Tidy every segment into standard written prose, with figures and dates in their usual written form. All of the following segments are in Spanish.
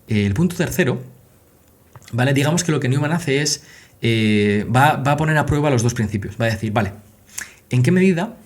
El punto tercero, ¿vale? Digamos que lo que Newman hace es, va a poner a prueba los dos principios. Va a decir, vale, ¿en qué medida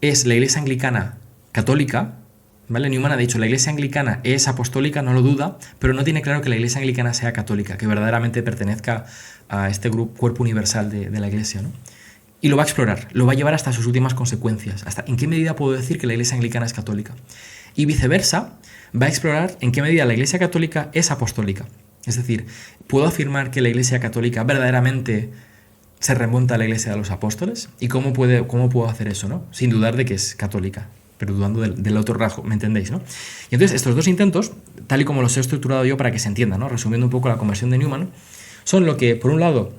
es la Iglesia anglicana católica? ¿Vale? Newman ha dicho, la Iglesia anglicana es apostólica, no lo duda, pero no tiene claro que la Iglesia anglicana sea católica, que verdaderamente pertenezca a este cuerpo universal de la Iglesia, ¿no? Y lo va a explorar, lo va a llevar hasta sus últimas consecuencias, hasta en qué medida puedo decir que la Iglesia anglicana es católica. Y viceversa, va a explorar en qué medida la Iglesia católica es apostólica. Es decir, ¿puedo afirmar que la Iglesia católica verdaderamente se remonta a la Iglesia de los apóstoles? ¿Y cómo puedo hacer eso, ¿no? Sin dudar de que es católica, pero dudando del otro rasgo, ¿me entendéis, no? Y entonces estos dos intentos, tal y como los he estructurado yo para que se entienda, ¿no? Resumiendo un poco la conversión de Newman, son lo que, por un lado,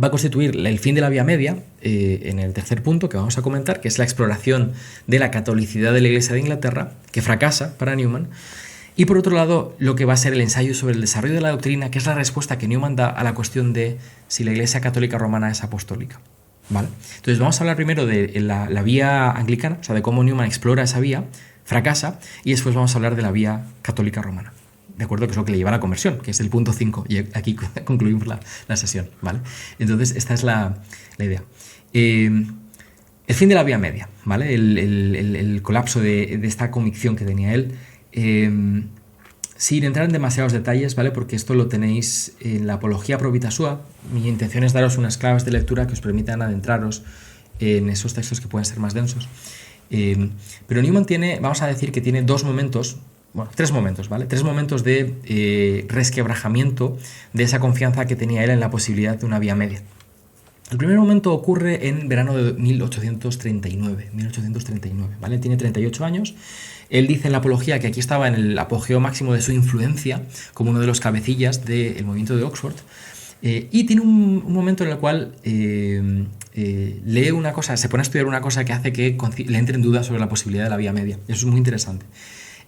va a constituir el fin de la vía media, en el tercer punto que vamos a comentar, que es la exploración de la catolicidad de la Iglesia de Inglaterra, que fracasa para Newman. Y por otro lado, lo que va a ser el ensayo sobre el desarrollo de la doctrina, que es la respuesta que Newman da a la cuestión de si la Iglesia católica romana es apostólica. ¿Vale? Entonces vamos a hablar primero de la vía anglicana, o sea, de cómo Newman explora esa vía, fracasa, y después vamos a hablar de la vía católica romana. ¿De acuerdo? Que es lo que le lleva a la conversión, que es el punto 5, y aquí concluimos la sesión, ¿vale? Entonces, esta es la idea. El fin de la vía media, ¿vale? El colapso de esta convicción que tenía él. Sin entrar en demasiados detalles, ¿vale? Porque esto lo tenéis en la Apología Pro Vita Sua. Mi intención es daros unas claves de lectura que os permitan adentraros en esos textos que pueden ser más densos. Pero Newman vamos a decir que tiene tres momentos, ¿vale? Tres momentos de resquebrajamiento de esa confianza que tenía él en la posibilidad de una vía media. El primer momento ocurre en verano de 1839, ¿vale? Tiene 38 años. Él dice en la Apología que aquí estaba en el apogeo máximo de su influencia como uno de los cabecillas del movimiento de Oxford. Y tiene un momento en el cual lee una cosa, se pone a estudiar una cosa que hace que le entre en duda sobre la posibilidad de la vía media. Eso es muy interesante.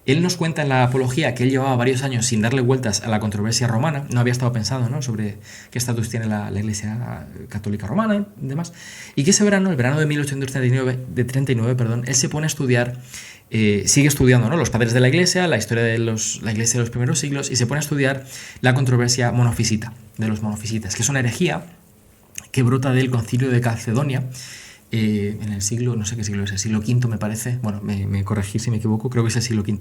Él nos cuenta en la Apología que él llevaba varios años sin darle vueltas a la controversia romana, no había estado pensando, ¿no?, sobre qué estatus tiene la Iglesia católica romana y demás, y que ese verano, el verano de 1839, él se pone a estudiar, sigue estudiando, ¿no?, los padres de la Iglesia, la historia de la Iglesia de los primeros siglos, y se pone a estudiar la controversia monofisita, de los monofisitas, que es una herejía que brota del Concilio de Calcedonia, en el siglo, no sé qué siglo es, el siglo V me parece, bueno, me corregís si me equivoco, creo que es el siglo V.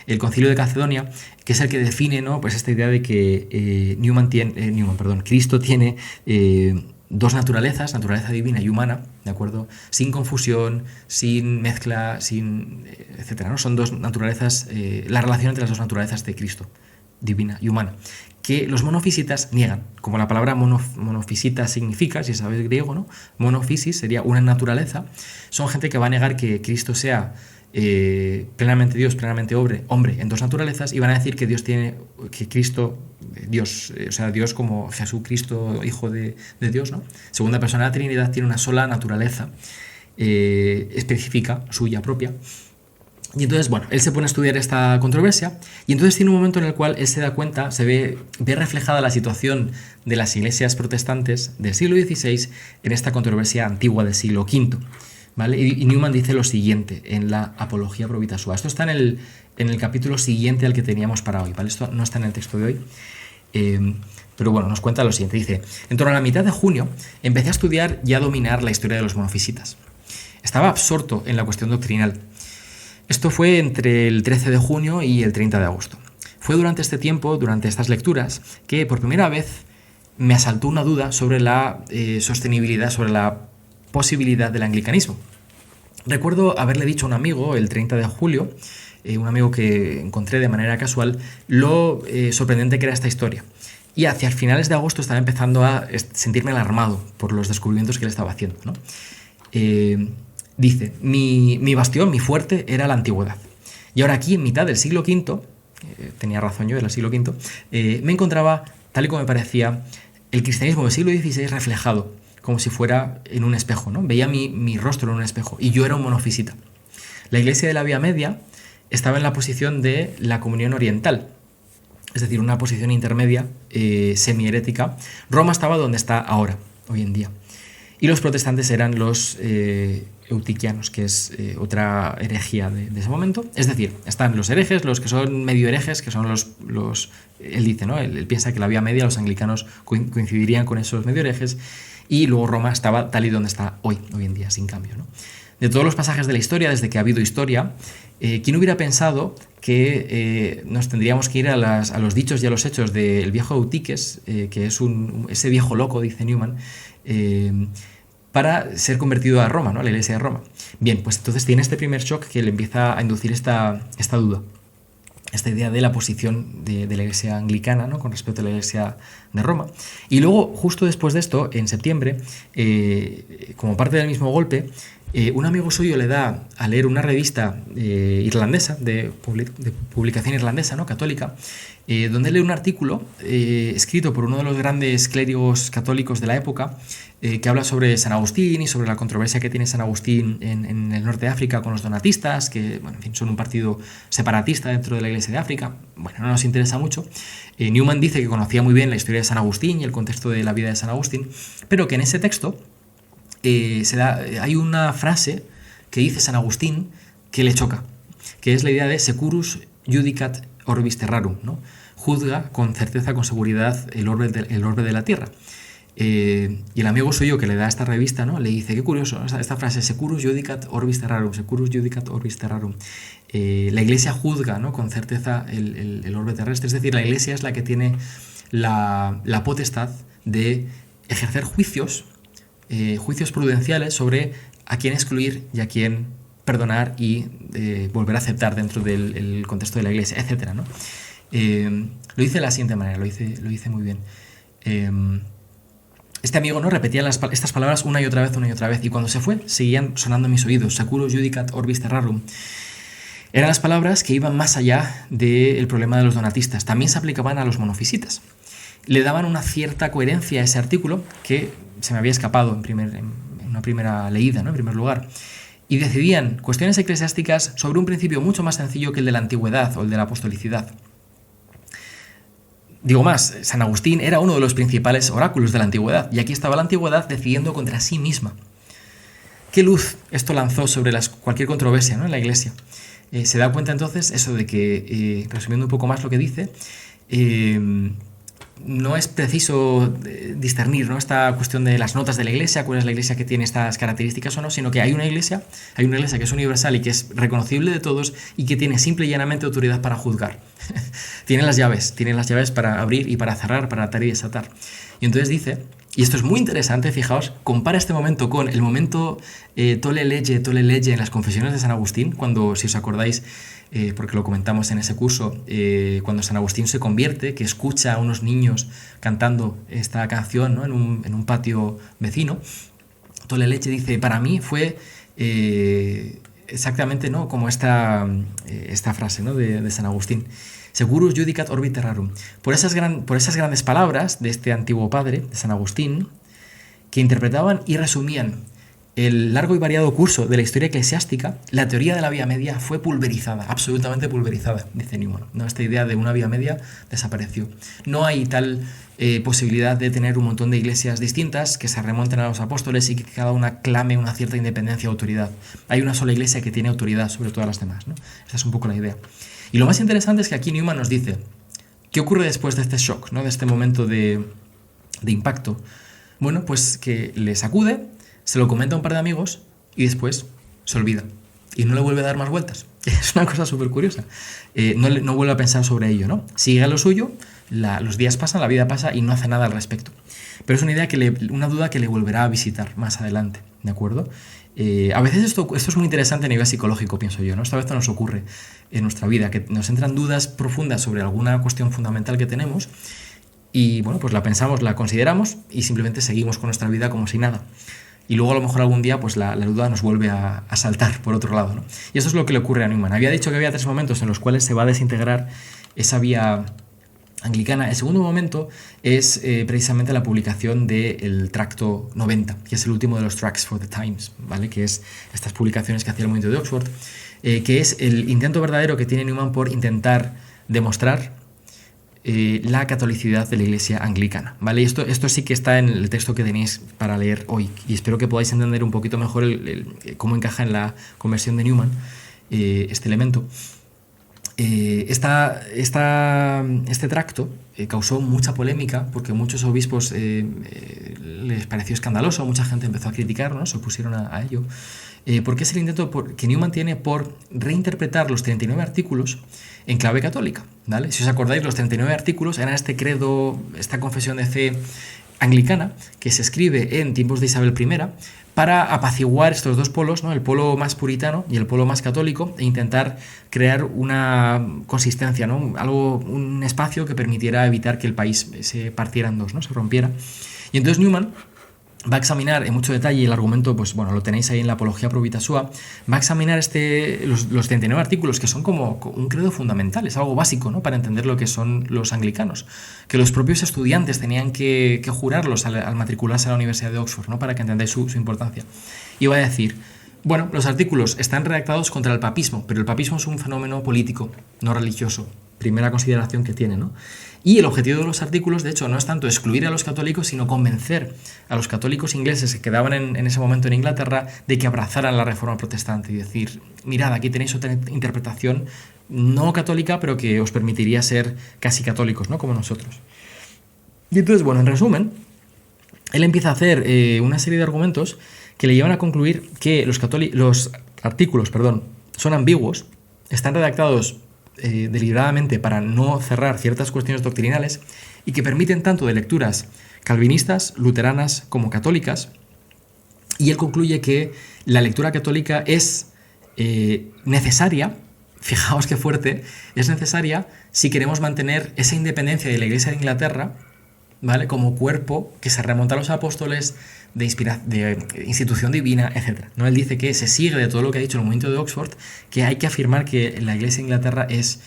El Concilio de Calcedonia, que es el que define, ¿no?, pues esta idea de que Cristo tiene dos naturalezas, naturaleza divina y humana, ¿de acuerdo? Sin confusión, sin mezcla, sin etcétera, ¿no? Son dos naturalezas, la relación entre las dos naturalezas de Cristo, divina y humana, que los monofisitas niegan. Como la palabra monofisita significa, si sabéis griego, ¿no?, monofisis sería una naturaleza. Son gente que va a negar que Cristo sea plenamente Dios, plenamente hombre en dos naturalezas, y van a decir que Cristo, Dios, o sea, Dios como Jesucristo, Hijo de Dios, ¿no?, segunda persona de la Trinidad, tiene una sola naturaleza específica, suya propia. Y entonces, bueno, él se pone a estudiar esta controversia, y entonces tiene un momento en el cual él se da cuenta, ve reflejada la situación de las iglesias protestantes del siglo XVI en esta controversia antigua del siglo V, ¿vale? Y Newman dice lo siguiente en la Apología Pro Vita Sua. Esto está en el capítulo siguiente al que teníamos para hoy, ¿vale? Esto no está en el texto de hoy, pero bueno, nos cuenta lo siguiente. Dice: en torno a la mitad de junio empecé a estudiar y a dominar la historia de los monofisitas. Estaba absorto en la cuestión doctrinal. Esto fue entre el 13 de junio y el 30 de agosto. Fue durante este tiempo, durante estas lecturas, que por primera vez me asaltó una duda sobre la sostenibilidad, sobre la posibilidad del anglicanismo. Recuerdo haberle dicho a un amigo el 30 de julio, un amigo que encontré de manera casual, lo sorprendente que era esta historia. Y hacia finales de agosto estaba empezando a sentirme alarmado por los descubrimientos que él estaba haciendo, ¿no? Dice: mi bastión, mi fuerte, era la antigüedad. Y ahora aquí, en mitad del siglo V, tenía razón yo, era el siglo V, me encontraba, tal y como me parecía, el cristianismo del siglo XVI reflejado, como si fuera en un espejo, ¿no? Veía mi rostro en un espejo, y yo era un monofisita. La Iglesia de la Vía Media estaba en la posición de la comunión oriental, es decir, una posición intermedia, semi-herética. Roma estaba donde está ahora, hoy en día. Y los protestantes eran los eutiquianos, que es otra herejía de ese momento. Es decir, están los herejes, los que son medio herejes, que son los él dice, ¿no? Él piensa que la Vía Media, los anglicanos coincidirían con esos medio herejes, y luego Roma estaba tal y donde está hoy en día, sin cambio, ¿no? De todos los pasajes de la historia, desde que ha habido historia, ¿quién hubiera pensado que nos tendríamos que ir a los dichos y a los hechos del viejo Eutiques, que es ese viejo loco, dice Newman, para ser convertido a Roma, ¿no? A la iglesia de Roma? Bien, pues entonces tiene este primer shock que le empieza a inducir esta duda, esta idea de la posición de la iglesia anglicana, ¿no? Con respecto a la iglesia de Roma. Y luego, justo después de esto, en septiembre, como parte del mismo golpe, un amigo suyo le da a leer una revista irlandesa, de publicación irlandesa, ¿no? Católica, donde lee un artículo escrito por uno de los grandes clérigos católicos de la época, que habla sobre San Agustín y sobre la controversia que tiene San Agustín en el norte de África con los donatistas, que bueno, en fin, son un partido separatista dentro de la Iglesia de África. Bueno, no nos interesa mucho. Newman dice que conocía muy bien la historia de San Agustín y el contexto de la vida de San Agustín, pero que en ese texto hay una frase que dice San Agustín que le choca, que es la idea de securus judicat orbis terrarum, ¿no? Juzga con certeza, con seguridad el orbe de la tierra. Y el amigo suyo que le da esta revista, ¿no? Le dice, qué curioso, esta frase, securus judicat orbis terrarum, securus judicat orbis terrarum. La iglesia juzga, ¿no? Con certeza el orbe terrestre, es decir, la iglesia es la que tiene la potestad de ejercer juicios prudenciales sobre a quién excluir y a quién perdonar y volver a aceptar dentro del contexto de la iglesia, etcétera, ¿no? Lo dice de la siguiente manera, lo dice muy bien. Este amigo, ¿no? Repetía estas palabras una y otra vez, y cuando se fue seguían sonando en mis oídos, securus judicat orbis terrarum. Eran las palabras que iban más allá del problema de los donatistas, también se aplicaban a los monofisitas. Le daban una cierta coherencia a ese artículo que se me había escapado en una primera leída, ¿no? En primer lugar. Y decidían cuestiones eclesiásticas sobre un principio mucho más sencillo que el de la antigüedad o el de la apostolicidad. Digo más, San Agustín era uno de los principales oráculos de la antigüedad, y aquí estaba la antigüedad decidiendo contra sí misma. ¿Qué luz esto lanzó sobre cualquier controversia, ¿no? En la iglesia? Se da cuenta entonces eso de que, resumiendo un poco más lo que dice, no es preciso discernir, ¿no? Esta cuestión de las notas de la iglesia, cuál es la iglesia que tiene estas características o no, sino que hay una iglesia que es universal y que es reconocible de todos y que tiene simple y llanamente autoridad para juzgar. Tiene las llaves para abrir y para cerrar, para atar y desatar. Y entonces dice, y esto es muy interesante, fijaos, compara este momento con el momento tole lege en las confesiones de San Agustín, cuando, si os acordáis, porque lo comentamos en ese curso, cuando San Agustín se convierte, que escucha a unos niños cantando esta canción, ¿no? en un patio vecino. Tole lege dice, para mí fue exactamente, ¿no? Como esta frase, ¿no? de San Agustín. Securus judicat orbis terrarum. Por esas grandes palabras de este antiguo padre, de San Agustín, que interpretaban y resumían el largo y variado curso de la historia eclesiástica, la teoría de la Vía Media fue pulverizada, absolutamente pulverizada, dice Newman. ¿No? Esta idea de una Vía Media desapareció. No hay tal posibilidad de tener un montón de iglesias distintas que se remonten a los apóstoles y que cada una clame una cierta independencia o autoridad. Hay una sola iglesia que tiene autoridad sobre todas las demás, ¿no? Esa es un poco la idea. Y lo más interesante es que aquí Newman nos dice, ¿qué ocurre después de este shock, ¿no? De este momento de impacto? Bueno, pues que le sacude, se lo comenta a un par de amigos y después se olvida. Y no le vuelve a dar más vueltas. Es una cosa súper curiosa. No vuelve a pensar sobre ello, ¿no? Sigue a lo suyo, los días pasan, la vida pasa y no hace nada al respecto. Pero es una duda que le volverá a visitar más adelante, ¿de acuerdo? A veces esto es muy interesante a nivel psicológico, pienso yo, ¿no? Esta vez nos ocurre en nuestra vida, que nos entran dudas profundas sobre alguna cuestión fundamental que tenemos y, bueno, pues la pensamos, la consideramos y simplemente seguimos con nuestra vida como si nada. Y luego a lo mejor algún día pues la duda nos vuelve a saltar por otro lado, ¿no? Y eso es lo que le ocurre a Newman. Había dicho que había 3 momentos en los cuales se va a desintegrar esa vía anglicana. El segundo momento es precisamente la publicación del Tracto 90, que es el último de los Tracts for the Times, ¿vale? Que es estas publicaciones que hacía el movimiento de Oxford, que es el intento verdadero que tiene Newman por intentar demostrar la catolicidad de la Iglesia anglicana, ¿vale? Esto sí que está en el texto que tenéis para leer hoy, y espero que podáis entender un poquito mejor cómo encaja en la conversión de Newman este elemento. Este tracto causó mucha polémica porque muchos obispos les pareció escandaloso, mucha gente empezó a criticar, ¿no? Se opusieron a ello, porque es el intento que Newman tiene por reinterpretar los 39 artículos en clave católica, ¿vale? Si os acordáis, los 39 artículos eran este credo, esta confesión de fe anglicana que se escribe en tiempos de Isabel I para apaciguar estos dos polos, ¿no? El polo más puritano y el polo más católico, e intentar crear una consistencia, ¿no? Un espacio que permitiera evitar que el país se partiera en dos, ¿no? Se rompiera. Y entonces Newman va a examinar en mucho detalle el argumento, pues bueno, lo tenéis ahí en la Apología Pro Vita Sua, va a examinar los 39 artículos, que son como un credo fundamental, es algo básico, ¿no? Para entender lo que son los anglicanos, que los propios estudiantes tenían que jurarlos al matricularse a la Universidad de Oxford, ¿no? Para que entendáis su importancia. Y va a decir, bueno, los artículos están redactados contra el papismo, pero el papismo es un fenómeno político, no religioso. Primera consideración que tiene, ¿no? Y el objetivo de los artículos, de hecho, no es tanto excluir a los católicos, sino convencer a los católicos ingleses que quedaban en ese momento en Inglaterra de que abrazaran la reforma protestante y decir, mirad, aquí tenéis otra interpretación no católica, pero que os permitiría ser casi católicos, ¿no? Como nosotros. Y entonces, bueno, en resumen, él empieza a hacer una serie de argumentos que le llevan a concluir que los artículos son ambiguos, están redactados deliberadamente para no cerrar ciertas cuestiones doctrinales y que permiten tanto de lecturas calvinistas, luteranas como católicas, y él concluye que la lectura católica es necesaria, fijaos qué fuerte, es necesaria si queremos mantener esa independencia de la Iglesia de Inglaterra, ¿vale? Como cuerpo que se remonta a los apóstoles, de institución divina, etc. ¿No? Él dice que se sigue de todo lo que ha dicho el movimiento de Oxford, que hay que afirmar que la Iglesia de Inglaterra es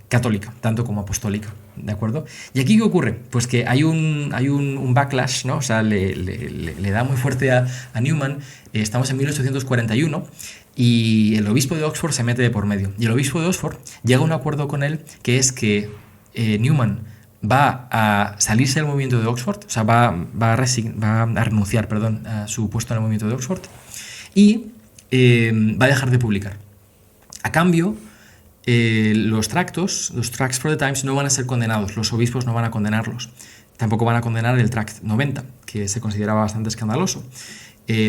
católica, tanto como apostólica, ¿de acuerdo? ¿Y aquí qué ocurre? Pues que hay un backlash, ¿no? O sea, le da muy fuerte a Newman. Estamos en 1841 y el obispo de Oxford se mete de por medio. Y el obispo de Oxford llega a un acuerdo con él, que es que Newman va a salirse del movimiento de Oxford, o sea, va a renunciar, a su puesto en el movimiento de Oxford, y va a dejar de publicar. A cambio, los Tracts for the Times no van a ser condenados, los obispos no van a condenarlos, tampoco van a condenar el Tract 90, que se consideraba bastante escandaloso.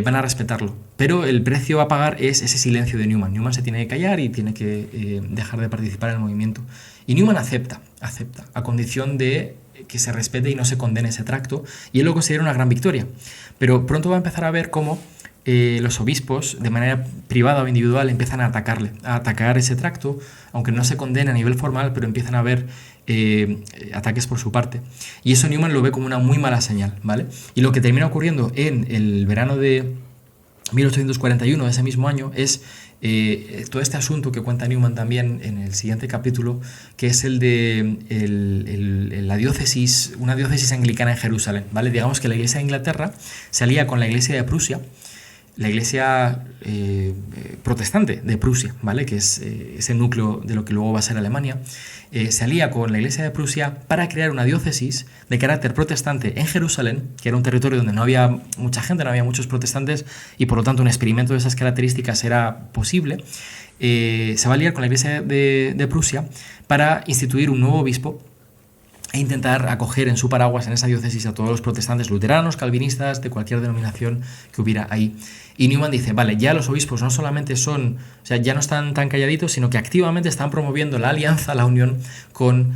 Van a respetarlo, pero el precio a pagar es ese silencio de Newman. Newman se tiene que callar y tiene que dejar de participar en el movimiento. Y Newman acepta, a condición de que se respete y no se condene ese tracto, y él lo considera una gran victoria. Pero pronto va a empezar a ver cómo los obispos, de manera privada o individual, empiezan a atacar ese tracto, aunque no se condena a nivel formal, pero empiezan a haber ataques por su parte. Y eso Newman lo ve como una muy mala señal, ¿vale? Y lo que termina ocurriendo en el verano de 1841, de ese mismo año, es todo este asunto que cuenta Newman también en el siguiente capítulo, que es el de una diócesis anglicana en Jerusalén, ¿vale? Digamos que la Iglesia de Inglaterra se alía con la Iglesia de Prusia, la Iglesia protestante de Prusia, ¿vale? Que es ese núcleo de lo que luego va a ser Alemania, se alía con la Iglesia de Prusia para crear una diócesis de carácter protestante en Jerusalén, que era un territorio donde no había mucha gente, no había muchos protestantes, y por lo tanto un experimento de esas características era posible. Se va a aliar con la Iglesia de Prusia para instituir un nuevo obispo e intentar acoger en su paraguas, en esa diócesis, a todos los protestantes luteranos, calvinistas, de cualquier denominación que hubiera ahí. Y Newman dice, vale, ya los obispos no solamente ya no están tan calladitos, sino que activamente están promoviendo la alianza, la unión con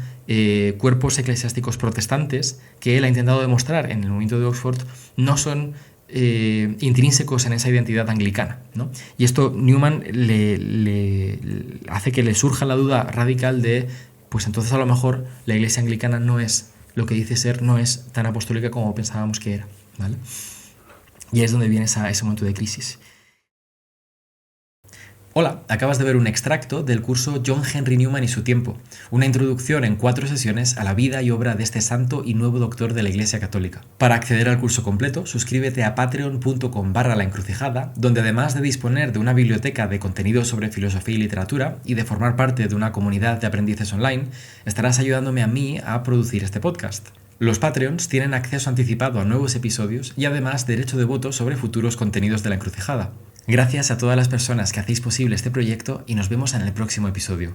cuerpos eclesiásticos protestantes, que él ha intentado demostrar en el movimiento de Oxford no son intrínsecos en esa identidad anglicana, ¿no? Y esto Newman le hace que le surja la duda radical de, pues entonces a lo mejor la Iglesia anglicana no es lo que dice ser, no es tan apostólica como pensábamos que era, ¿vale? Y es donde viene ese momento de crisis. Hola, acabas de ver un extracto del curso John Henry Newman y su tiempo, una introducción en 4 sesiones a la vida y obra de este santo y nuevo doctor de la Iglesia Católica. Para acceder al curso completo, suscríbete a patreon.com/laencrucijada, donde además de disponer de una biblioteca de contenidos sobre filosofía y literatura y de formar parte de una comunidad de aprendices online, estarás ayudándome a mí a producir este podcast. Los Patreons tienen acceso anticipado a nuevos episodios y además derecho de voto sobre futuros contenidos de La Encrucijada. Gracias a todas las personas que hacéis posible este proyecto y nos vemos en el próximo episodio.